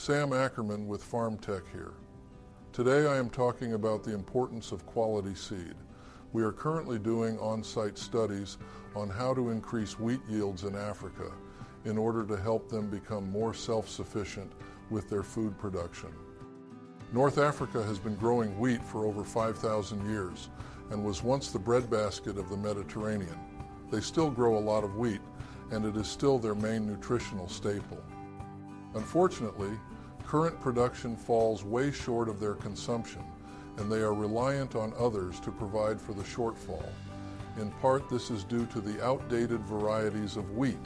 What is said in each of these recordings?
Sam Ackerman with Farm Tech here. Today I am talking about the importance of quality seed. We are currently doing on-site studies on how to increase wheat yields in Africa in order to help them become more self-sufficient with their food production. North Africa has been growing wheat for over 5,000 years and was once the breadbasket of the Mediterranean. They still grow a lot of wheat, and it is still their main nutritional staple. Unfortunately, current production falls way short of their consumption, and they are reliant on others to provide for the shortfall. In part, this is due to the outdated varieties of wheat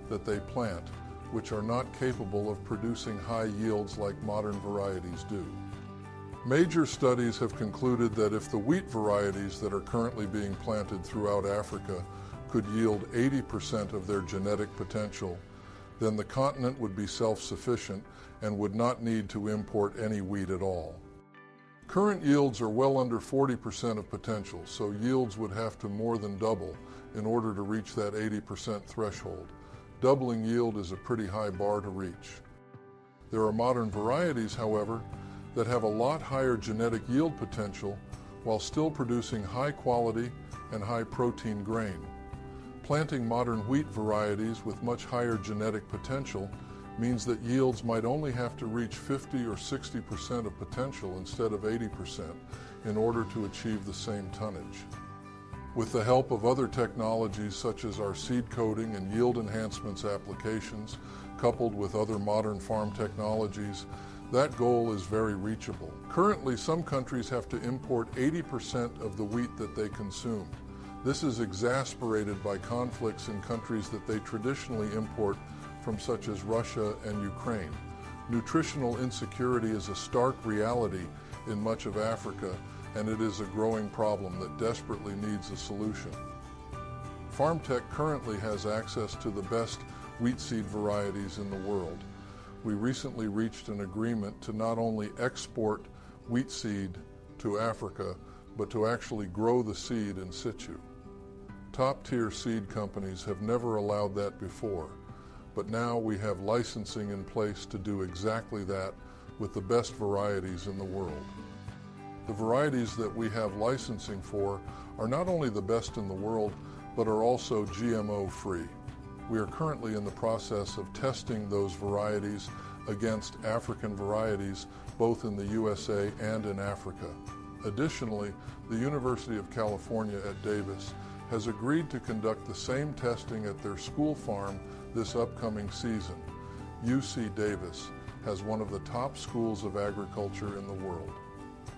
that they plant, which are not capable of producing high yields like modern varieties do. Major studies have concluded that if the wheat varieties that are currently being planted throughout Africa could yield 80% of their genetic potential, then the continent would be self-sufficient and would not need to import any wheat at all. Current yields are well under 40% of potential, so yields would have to more than double in order to reach that 80% threshold. Doubling yield is a pretty high bar to reach. There are modern varieties, however, that have a lot higher genetic yield potential while still producing high quality and high protein grain. Planting modern wheat varieties with much higher genetic potential means that yields might only have to reach 50 or 60% of potential instead of 80% in order to achieve the same tonnage. With the help of other technologies such as our seed coating and yield enhancements applications, coupled with other modern farm technologies, that goal is very reachable. Currently, some countries have to import 80% of the wheat that they consume. This is exasperated by conflicts in countries that they traditionally import from, such as Russia and Ukraine. Nutritional insecurity is a stark reality in much of Africa, and it is a growing problem that desperately needs a solution. FarmTech currently has access to the best wheat seed varieties in the world. We recently reached an agreement to not only export wheat seed to Africa, but to actually grow the seed in situ. Top-tier seed companies have never allowed that before, but now we have licensing in place to do exactly that with the best varieties in the world. The varieties that we have licensing for are not only the best in the world, but are also GMO-free. We are currently in the process of testing those varieties against African varieties, both in the USA and in Africa. Additionally, the University of California at Davis has agreed to conduct the same testing at their school farm this upcoming season. UC Davis has one of the top schools of agriculture in the world.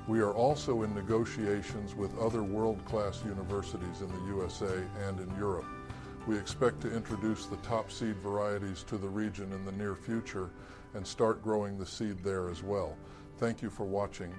We are also in negotiations with other world-class universities in the USA and in Europe. We expect to introduce the top seed varieties to the region in the near future and start growing the seed there as well. Thank you for watching.